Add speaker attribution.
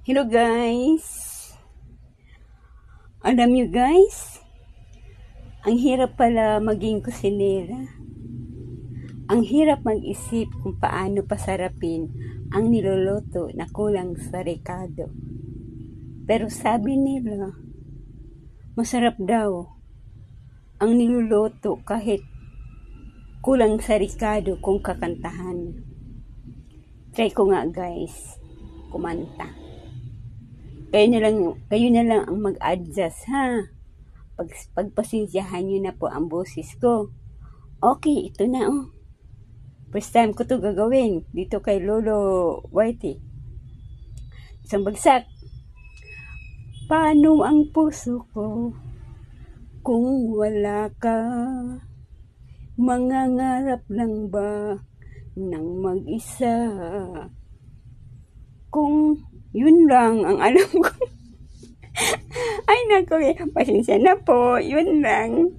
Speaker 1: Hello guys! Alam nyo guys, ang hirap pala maging kusinera. Ang hirap mag-isip kung paano pasarapin ang niluluto na kulang sa rekado. Pero sabi nila, masarap daw ang niluluto kahit kulang sa rekado kung kakantahan. Try ko nga guys, kumanta. Kayo na lang ang mag-adjust ha. Pagpasensyahan nyo na po ang boses ko. Okay, ito na oh. First time ko to gagawin dito kay Lolo Whitey. Isang bagsak. Paano ang puso ko kung wala ka? Mangangarap lang ba ng mag-isa? Kung yun lang ang alam ko. Ay nako, pasensya na po, yun lang.